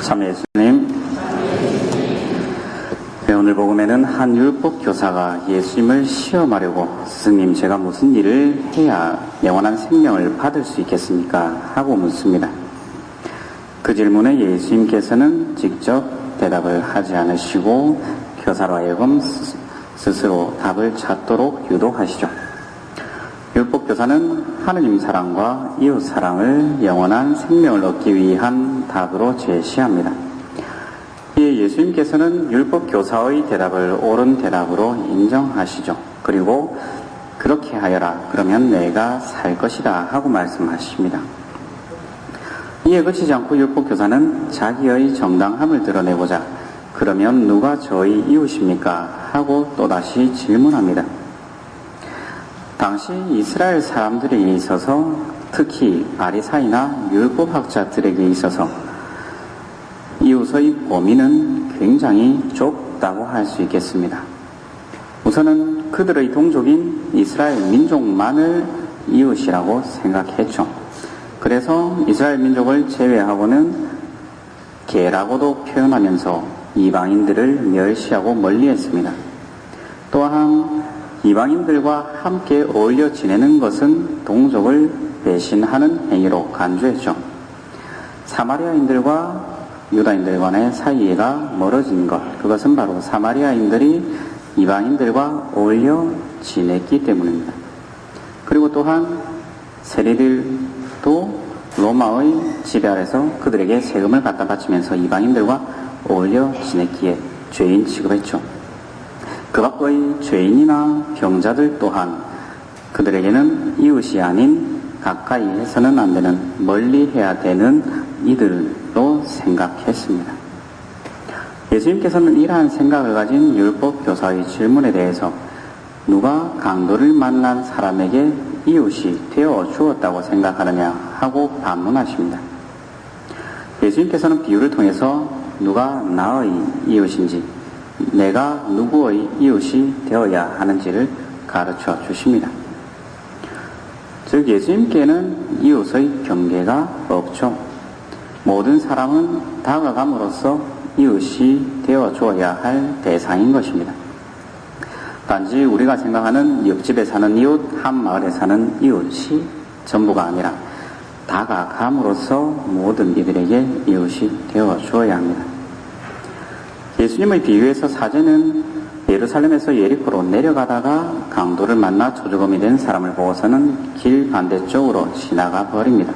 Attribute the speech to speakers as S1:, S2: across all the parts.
S1: 참 예수님. 오늘 복음에는 한 율법 교사가 예수님을 시험하려고 스승님, 제가 무슨 일을 해야 영원한 생명을 받을 수 있겠습니까? 하고 묻습니다. 그 질문에 예수님께서는 직접 대답을 하지 않으시고 교사로 하여금 스스로 답을 찾도록 유도하시죠. 율법 교사는 하느님 사랑과 이웃 사랑을 영원한 생명을 얻기 위한 답으로 제시합니다. 이에 예수님께서는 율법 교사의 대답을 옳은 대답으로 인정하시죠. 그리고 그렇게 하여라, 그러면 내가 살 것이다 하고 말씀하십니다. 이에 그치지 않고 율법 교사는 자기의 정당함을 드러내고자 그러면 누가 저의 이웃입니까? 하고 또다시 질문합니다. 당시 이스라엘 사람들에게 있어서, 특히 바리사이나 율법학자들에게 있어서 이웃의 범위는 굉장히 좁다고 할 수 있겠습니다. 우선은 그들의 동족인 이스라엘 민족만을 이웃이라고 생각했죠. 그래서 이스라엘 민족을 제외하고는 개라고도 표현하면서 이방인들을 멸시하고 멀리했습니다. 또한 이방인들과 함께 어울려 지내는 것은 동족을 배신하는 행위로 간주했죠. 사마리아인들과 유다인들 간의 사이가 멀어진 것, 그것은 바로 사마리아인들이 이방인들과 어울려 지냈기 때문입니다. 그리고 또한 세리들도 로마의 지배 아래서 그들에게 세금을 갖다 바치면서 이방인들과 어울려 지냈기에 죄인 취급했죠. 그 밖의 죄인이나 병자들 또한 그들에게는 이웃이 아닌 가까이 해서는 안 되는, 멀리 해야 되는 이들로 생각했습니다. 예수님께서는 이러한 생각을 가진 율법 교사의 질문에 대해서 누가 강도를 만난 사람에게 이웃이 되어 주었다고 생각하느냐 하고 반문하십니다. 예수님께서는 비유를 통해서 누가 나의 이웃인지, 내가 누구의 이웃이 되어야 하는지를 가르쳐 주십니다. 즉 예수님께는 이웃의 경계가 없죠. 모든 사람은 다가감으로써 이웃이 되어 주어야 할 대상인 것입니다. 단지 우리가 생각하는 옆집에 사는 이웃, 한 마을에 사는 이웃이 전부가 아니라 다가감으로써 모든 이들에게 이웃이 되어 주어야 합니다. 예수님의 비유에서 사제는 예루살렘에서 예리코로 내려가다가 강도를 만나 조주검이 된 사람을 보고서는 길 반대쪽으로 지나가 버립니다.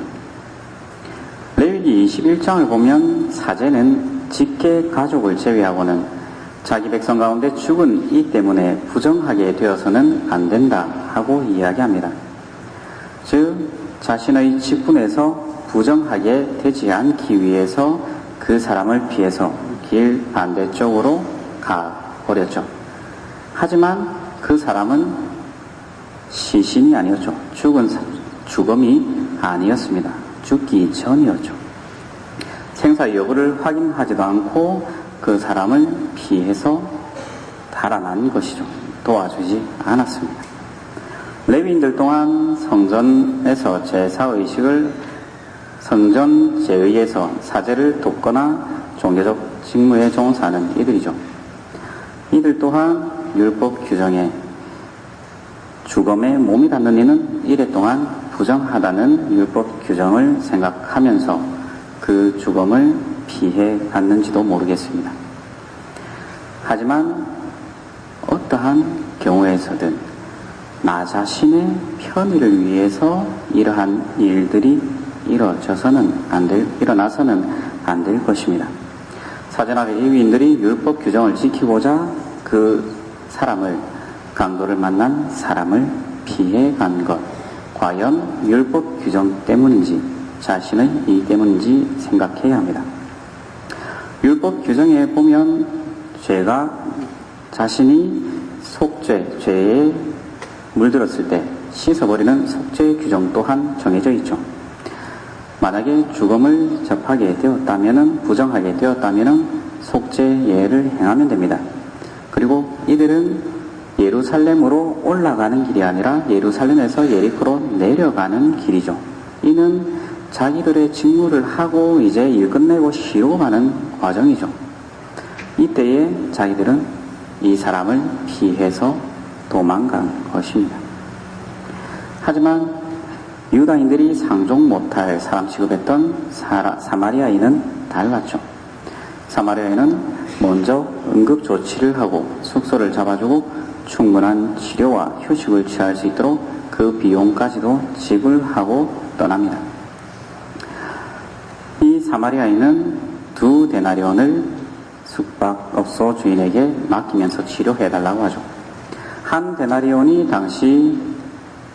S1: 레위기 21장을 보면 사제는 직계 가족을 제외하고는 자기 백성 가운데 죽은 이 때문에 부정하게 되어서는 안 된다 하고 이야기합니다. 즉 자신의 직분에서 부정하게 되지 않기 위해서 그 사람을 피해서 길 반대쪽으로 가버렸죠. 하지만 그 사람은 시신이 아니었죠. 죽음이 아니었습니다. 죽기 전이었죠. 생사 여부를 확인하지도 않고 그 사람을 피해서 달아난 것이죠. 도와주지 않았습니다. 레위인들 또한 성전에서 제사의식을 성전 제의에서 사제를 돕거나 종교적 직무에 종사하는 이들이죠. 이들 또한 율법 규정에 죽음에 몸이 닿는 이는 이래 동안 부정하다는 율법 규정을 생각하면서 그 죽음을 피해 갔는지도 모르겠습니다. 하지만 어떠한 경우에서든 나 자신의 편의를 위해서 이러한 일들이 일어나서는 안 될 것입니다. 사제나 레위인들이 율법 규정을 지키고자 그 사람을, 강도를 만난 사람을 피해 간 것, 과연 율법 규정 때문인지 자신의 이익 때문인지 생각해야 합니다. 율법 규정에 보면 죄가 자신이 속죄, 죄에 물들었을 때 씻어버리는 속죄 규정 또한 정해져 있죠. 만약에 죽음을 접하게 되었다면, 부정하게 되었다면 속죄 예를 행하면 됩니다. 그리고 이들은 예루살렘으로 올라가는 길이 아니라 예루살렘에서 예리코로 내려가는 길이죠. 이는 자기들의 직무를 하고 이제 일 끝내고 쉬고 가는 과정이죠. 이때에 자기들은 이 사람을 피해서 도망간 것입니다. 하지만 유다인들이 상종 못할 사람 취급했던 사마리아인은 달랐죠. 사마리아인은 먼저 응급조치를 하고 숙소를 잡아주고 충분한 치료와 휴식을 취할 수 있도록 그 비용까지도 지불하고 떠납니다. 이 사마리아인은 2데나리온을 숙박업소 주인에게 맡기면서 치료해달라고 하죠. 1데나리온이 당시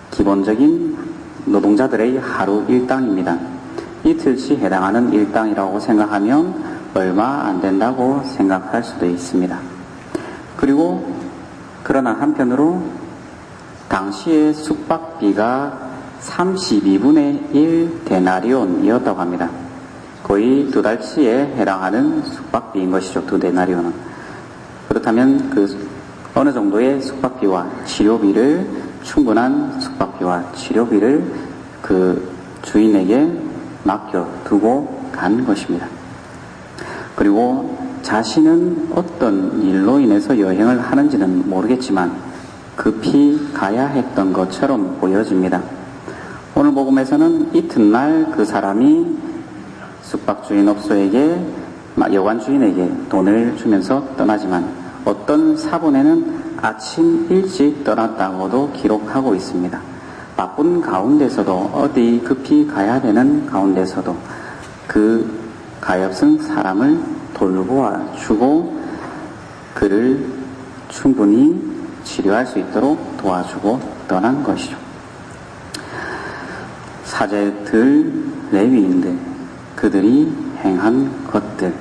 S1: 기본적인 노동자들의 하루 일당입니다. 이틀치 해당하는 일당이라고 생각하면 얼마 안 된다고 생각할 수도 있습니다. 그러나 한편으로 당시의 숙박비가 32분의 1 데나리온이었다고 합니다. 거의 2달치에 해당하는 숙박비인 것이죠. 2데나리온은. 그렇다면 어느 정도의 숙박비와 치료비를, 충분한 숙박비와 치료비를 그 주인에게 맡겨두고 간 것입니다. 그리고 자신은 어떤 일로 인해서 여행을 하는지는 모르겠지만 급히 가야 했던 것처럼 보여집니다. 오늘 복음에서는 이튿날 그 사람이 숙박주인 업소에게, 여관 주인에게 돈을 주면서 떠나지만 어떤 사본에는 아침 일찍 떠났다고도 기록하고 있습니다. 바쁜 가운데서도, 어디 급히 가야 되는 가운데서도 그 가엾은 사람을 돌보아 주고 그를 충분히 치료할 수 있도록 도와주고 떠난 것이죠. 사제들, 레위인들, 그들이 행한 것들,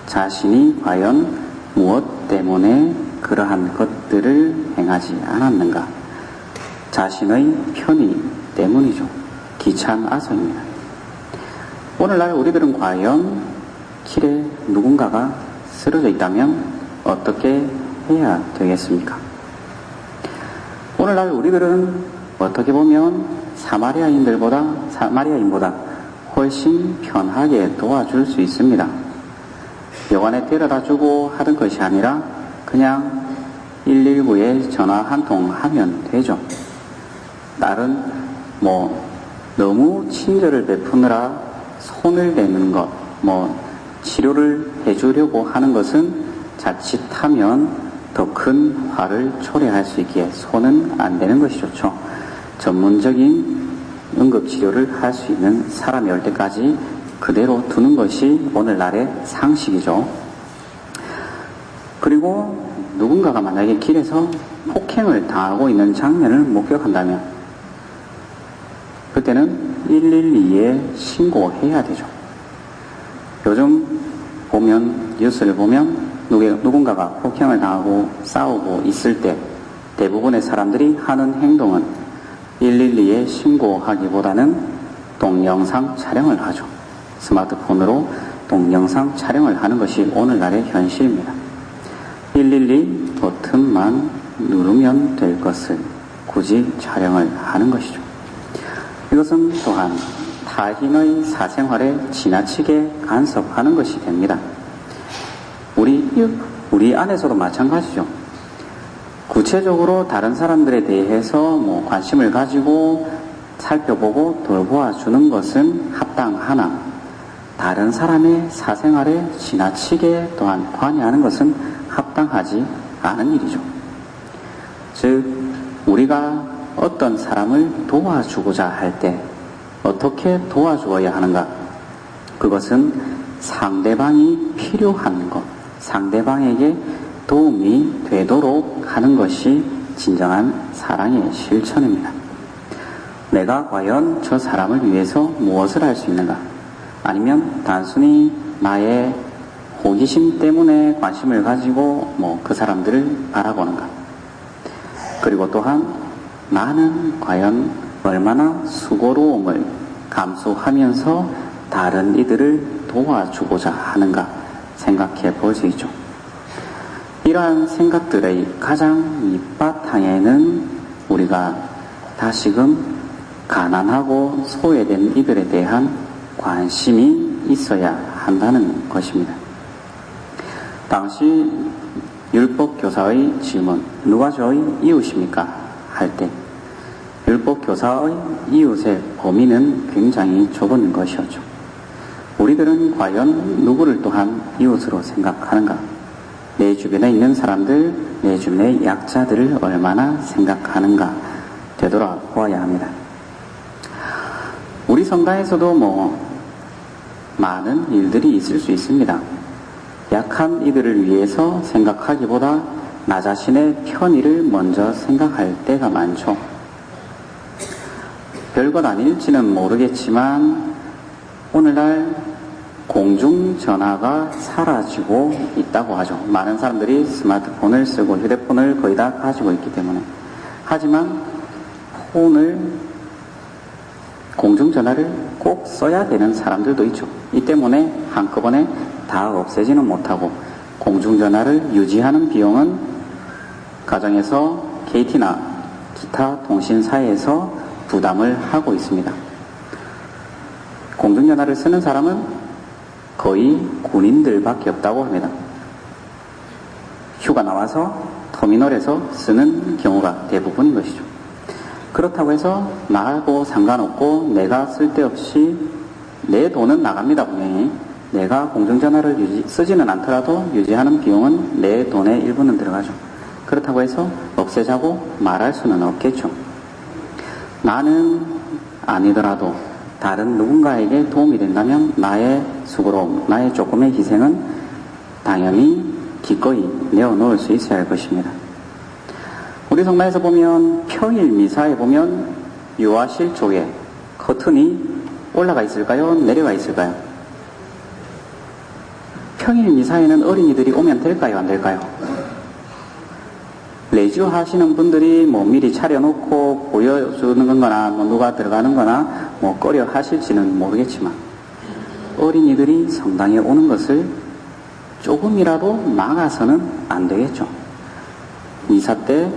S1: 자신이 과연 무엇 때문에 그러한 것들을 행하지 않았는가? 자신의 편의 때문이죠. 귀찮아서입니다. 오늘날 우리들은 과연 길에 누군가가 쓰러져 있다면 어떻게 해야 되겠습니까? 오늘날 우리들은 어떻게 보면 사마리아인보다 훨씬 편하게 도와줄 수 있습니다. 여관에 데려다 주고 하는 것이 아니라 그냥 119에 전화 한 통 하면 되죠. 다른 너무 친절을 베푸느라 손을 대는 것, 치료를 해주려고 하는 것은 자칫하면 더 큰 화를 초래할 수 있기에 손은 안 대는 것이 좋죠. 전문적인 응급치료를 할 수 있는 사람이 올 때까지 그대로 두는 것이 오늘날의 상식이죠. 그리고 누군가가 만약에 길에서 폭행을 당하고 있는 장면을 목격한다면 그때는 112에 신고해야 되죠. 요즘 뉴스를 보면 누군가가 폭행을 당하고 싸우고 있을 때 대부분의 사람들이 하는 행동은 112에 신고하기보다는 동영상 촬영을 하죠. 스마트폰으로 동영상 촬영을 하는 것이 오늘날의 현실입니다. 112 버튼만 누르면 될 것을 굳이 촬영을 하는 것이죠. 이것은 또한 타인의 사생활에 지나치게 간섭하는 것이 됩니다. 우리 안에서도 마찬가지죠. 구체적으로 다른 사람들에 대해서 관심을 가지고 살펴보고 돌보아 주는 것은 합당하나 다른 사람의 사생활에 지나치게 또한 관여하는 것은 합당하지 않은 일이죠. 즉, 우리가 어떤 사람을 도와주고자 할 때 어떻게 도와주어야 하는가? 그것은 상대방이 필요한 것, 상대방에게 도움이 되도록 하는 것이 진정한 사랑의 실천입니다. 내가 과연 저 사람을 위해서 무엇을 할 수 있는가? 아니면 단순히 나의 호기심 때문에 관심을 가지고 그 사람들을 바라보는가? 그리고 또한 나는 과연 얼마나 수고로움을 감수하면서 다른 이들을 도와주고자 하는가 생각해 볼 수 있죠. 이러한 생각들의 가장 밑바탕에는 우리가 다시금 가난하고 소외된 이들에 대한 관심이 있어야 한다는 것입니다. 당시 율법교사의 질문, 누가 저의 이웃입니까? 할 때 율법교사의 이웃의 범위는 굉장히 좁은 것이었죠. 우리들은 과연 누구를 또한 이웃으로 생각하는가? 내 주변에 있는 사람들, 내 주변의 약자들을 얼마나 생각하는가 되돌아보아야 합니다. 우리 성당에서도 많은 일들이 있을 수 있습니다. 약한 이들을 위해서 생각하기보다 나 자신의 편의를 먼저 생각할 때가 많죠. 별것 아닐지는 모르겠지만 오늘날 공중전화가 사라지고 있다고 하죠. 많은 사람들이 스마트폰을 쓰고 휴대폰을 거의 다 가지고 있기 때문에. 하지만 공중전화를 꼭 써야 되는 사람들도 있죠. 이 때문에 한꺼번에 다 없애지는 못하고 공중전화를 유지하는 비용은 가정에서 KT나 기타 통신사에서 부담을 하고 있습니다. 공중전화를 쓰는 사람은 거의 군인들밖에 없다고 합니다. 휴가 나와서 터미널에서 쓰는 경우가 대부분인 것이죠. 그렇다고 해서 나하고 상관없고 내가 쓸데없이 내 돈은 나갑니다. 분명히 내가 공중전화를 쓰지는 않더라도 유지하는 비용은 내 돈의 일부는 들어가죠. 그렇다고 해서 없애자고 말할 수는 없겠죠. 나는 아니더라도 다른 누군가에게 도움이 된다면 나의 수고로움, 나의 조금의 희생은 당연히 기꺼이 내어놓을 수 있어야 할 것입니다. 우리 성당에서 보면 평일 미사에 보면 유아실 쪽에 커튼이 올라가 있을까요? 내려가 있을까요? 평일 미사에는 어린이들이 오면 될까요? 안 될까요? 레지오 하시는 분들이 미리 차려놓고 보여주는 거나 누가 들어가는 거나 꺼려 하실지는 모르겠지만 어린이들이 성당에 오는 것을 조금이라도 막아서는 안 되겠죠. 미사 때,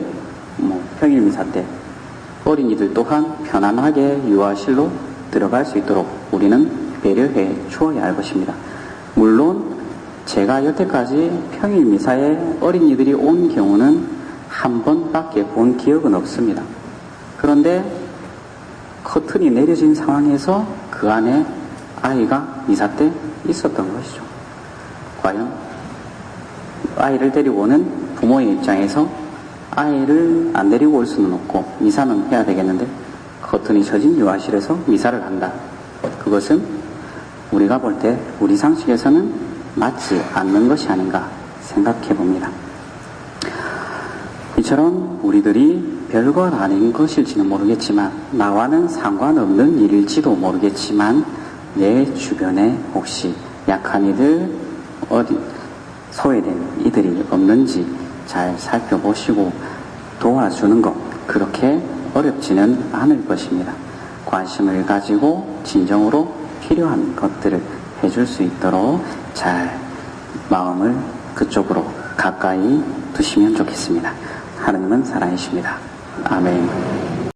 S1: 평일 미사 때 어린이들 또한 편안하게 유아실로 들어갈 수 있도록 우리는 배려해 주어야 할 것입니다. 물론 제가 여태까지 평일 미사에 어린이들이 온 경우는 한 번밖에 본 기억은 없습니다. 그런데 커튼이 내려진 상황에서 그 안에 아이가 미사 때 있었던 것이죠. 과연 아이를 데리고 오는 부모의 입장에서 아이를 안 데리고 올 수는 없고 미사는 해야 되겠는데 커튼이 쳐진 유아실에서 미사를 한다. 그것은 우리가 볼 때 우리 상식에서는 맞지 않는 것이 아닌가 생각해 봅니다. 이처럼 우리들이 별것 아닌 것일지는 모르겠지만 나와는 상관없는 일일지도 모르겠지만 내 주변에 혹시 약한 이들, 소외된 이들이 없는지 잘 살펴보시고 도와주는 것 그렇게 어렵지는 않을 것입니다. 관심을 가지고 진정으로 필요한 것들을 해줄 수 있도록 잘 마음을 그쪽으로 가까이 두시면 좋겠습니다. 하느님은 살아계십니다. 아멘.